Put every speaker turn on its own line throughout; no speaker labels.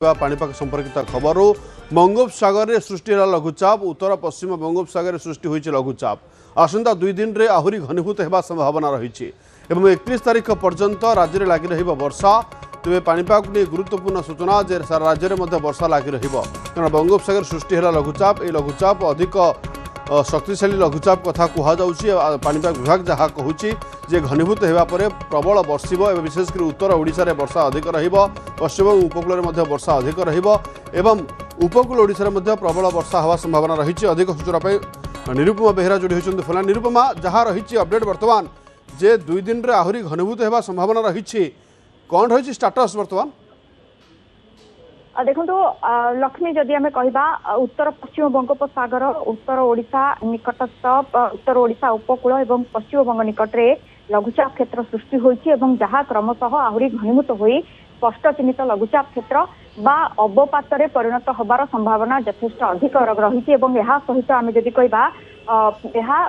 पाणीपाग संपर्कित खबर बंगोपसागर में सृष्टि है लघुचाप उत्तर पश्चिम बंगोपसागर सृष्टि होती लघुचाप आसंता 2 दिन में आहरी घनीभूत होगा संभावना रही 31 तारीख पर्यंत राज्य में लगी रही वर्षा तेज पाणीपाग नहीं गुरुत्वपूर्ण सूचना जे सारा राज्य में वर्षा लगी रहा बंगोपसागर सृष्टि है लघुचाप ये लघुचाप अधिक शक्तिशाली लघुचाप कथा कहुच्छी पाणीपाग विभाग जहाँ कहूँ जे घनीभूत होगापर प्रबल बर्षिब विशेषकर उत्तर ओडिशा रे वर्षा अधिक पश्चिम उपकूल में वर्षा अधिक एवं उपकूल ओडिशा में प्रबल वर्षा हवा संभावना रही अधिक सूचना निरुपमा बेहरा जोड़ी होती फोन निरुपमा जहाँ रही अपडेट बर्तमान जे 2 दिन रे आहरी घनीभूत होगा संभावना रही कौन रही स्टाटस बर्तमान
देखो लक्ष्मी जदि आम कह उत्तर पश्चिम बंगोपसागर उत्तर ओडिशा निकटस्थ उत्तर ओडिशा उपकूल और पश्चिम बंग निकट में लघुचाप क्षेत्र सृष्टि होती जहाँ क्रमशः आहरी घनीभूत हो स्पष्ट चिन्हित लघुचाप क्षेत्र बा अवपात परिणत होबार संभावना यथेष्ट अधिक रही सहित आम जदि कह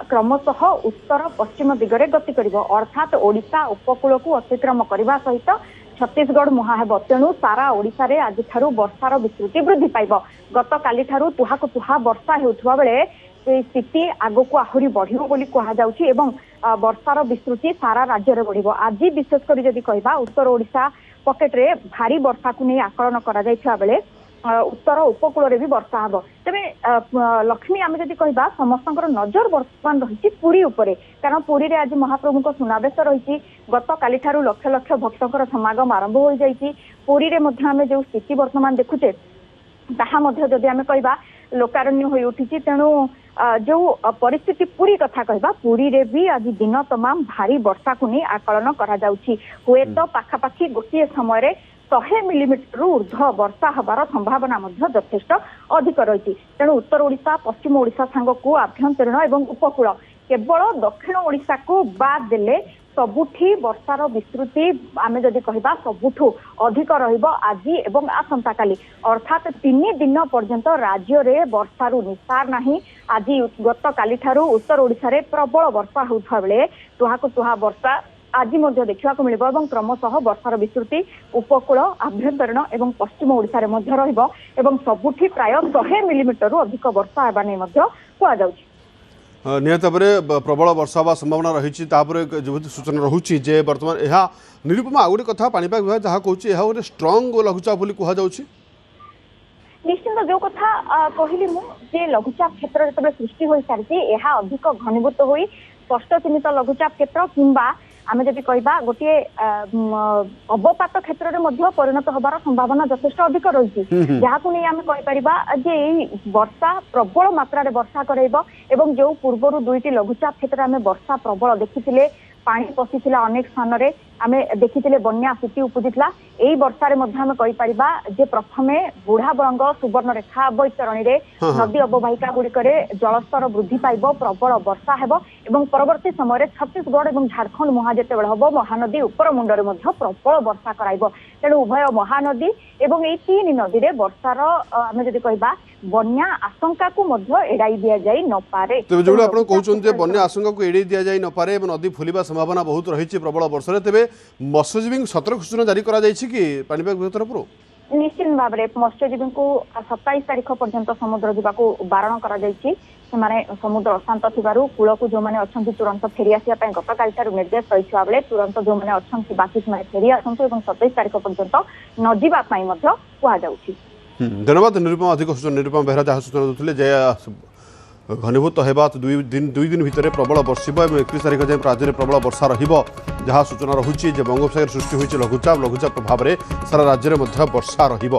क्रमशः उत्तर पश्चिम दिगरे गति कर अर्थात ओडिशा उपकूल को अतिक्रम करने सहित छत्तीसगढ़ मुहां तेणु सारा ओडिशा रे आज वर्षार विस्तृति वृद्धि पाइब गत काली तुहा को तुहा वर्षा होता बेले स्थिति आग को आहरी बढ़िबो बोली कहा जाउछि एवं वर्षार विस्तृति सारा राज्य में बढ़िबो आज विशेषकर जदि कहबा उत्तर ओडिशा पकेट रे भारी वर्षा को नहीं आकलन करा जाइछा बेले उत्तर उपकूल रे भी वर्षा हम तेरे लक्ष्मी आम जदि कह समस्त नजर बर्तमान रही पुरी उपरे कारण पुरी रे आज महाप्रभु सुनावेश रही गत काली लक्ष लक्ष भक्तर समागम आरंभ हो जाइए पुरी रे आम जो स्थिति बर्तमान देखुचे ताहा जदि आम कह लोकारण्य हो उठी तेणु जो परिस्थिति पूरी कथा कहबा पुरी रे भी आज दिन तमाम भारी वर्षा को नहीं आकलन करा जाउछि हुए तो पाखापाखि गोटे समय 100 मिलीमीटर ऊर्ध्व वर्षा हबार संभावना यथेष्ट अधिक रही तेणु उत्तर ओडिशा पश्चिम ओडिशा सांग को आभ्यंतरीण और उपकूल केवल दक्षिण ओडिशा को बाद देले सबुठी वर्षार विस्तृति आम जदि कहबा सबुठू अधिक रहिबो आज एवं आसंता काली अर्थात 3 दिन पर्यंत राज्य रे वर्षारू निसार नहीं आज गत काली उत्तर ओडिशा रे प्रबल वर्षा होता बेले तुहा को तुहा वर्षा आज देखा मिल क्रमशः वर्षार विस्तृति उपकूल आभ्यंतरीण और पश्चिम ओडिशा रे रहिबो एवं सबुठी प्राय 100 मिलीमीटर अधिक वर्षा हेबा नै कहुच्छी
निहत भाव प्रबल वर्षा हवा संभावना रही जो सूचना रोचे जे बर्तमान यह निरुपमा गोटे कथा पाणीपाग विभाग जहाँ कहूँ यह गोटे स्ट्रंग लघुचाप बोली कहुच्छी
निश्चित जो कथा कहली मुझे लघुचाप क्षेत्र जो सृष्टि हो सारी यह अधिक घनीभूत हो स्पष्ट चिन्हित लघुचाप क्षेत्र किंबा आम जब कह गोटे अवपात क्षेत्र में परिणत होबार संभावना यथेष्ट अधिक रही जहाँ नहीं आम कहीपर वर्षा प्रबल मात्रा वर्षा कराइब एवं जो पूर्वर 2टी लघुचाप क्षेत्र में वर्षा प्रबल देखी पानी पशिला अनेक स्थान में आम देखी बन्या स्थिति उपजिला यही वर्षार कहीपर जे प्रथमे बुढ़ाबरंग सुवर्णरेखा अवैतरणी में नदी अववाहिका गुड़िक जलस्तर वृद्धि पाइब प्रबल वर्षा हेब एवं परवर्ती समय छत्तीसगढ़ और झारखंड मुहां जिते हम महानदी उपर मुंडे प्रबल वर्षा कराइब तेणु उभय महानदी एवं यही 3 नदी में वर्षार आम जब कह बन्या आशंका को एड़ाई दि जाई न पारे
जो कहते बन्या आशंका को एड़ाई दि जाई न पारे नदी फुलवा संभावना बहुत रही प्रबल वर्षा तेज मत्स्यजीवी सतर्क सूचना जारी करा जायछि कि पाणीपाग विभाग तरफ
निश्चित भाव में मत्स्यजीवी को 27 तारीख पर्यंत समुद्र जावाक बारण करा जायछि समुद्र अशांत थिबारु कूल को जो मैंने अच्छा तुरंत फेरी आसा गत काली निर्देश रही बेले तुरंत जो मैंने अच्छा बाकी से फेरी आसतु और 27 तारीख पर्यंत न जावाई कहुच्छी
धन्यवाद निरुपमा अधिक सूचना निरुपमा बेहरा जहाँ सूचना देते घनीभूत होगा 2 दिन भितर प्रबल बर्षिब और 31 तारीख जाए राज्य में प्रबल वर्षा रहा सूचना रोचे बंगोपसागर सृष्टि होती लघुचाप प्रभाव में सारा राज्य में वर्षा रही।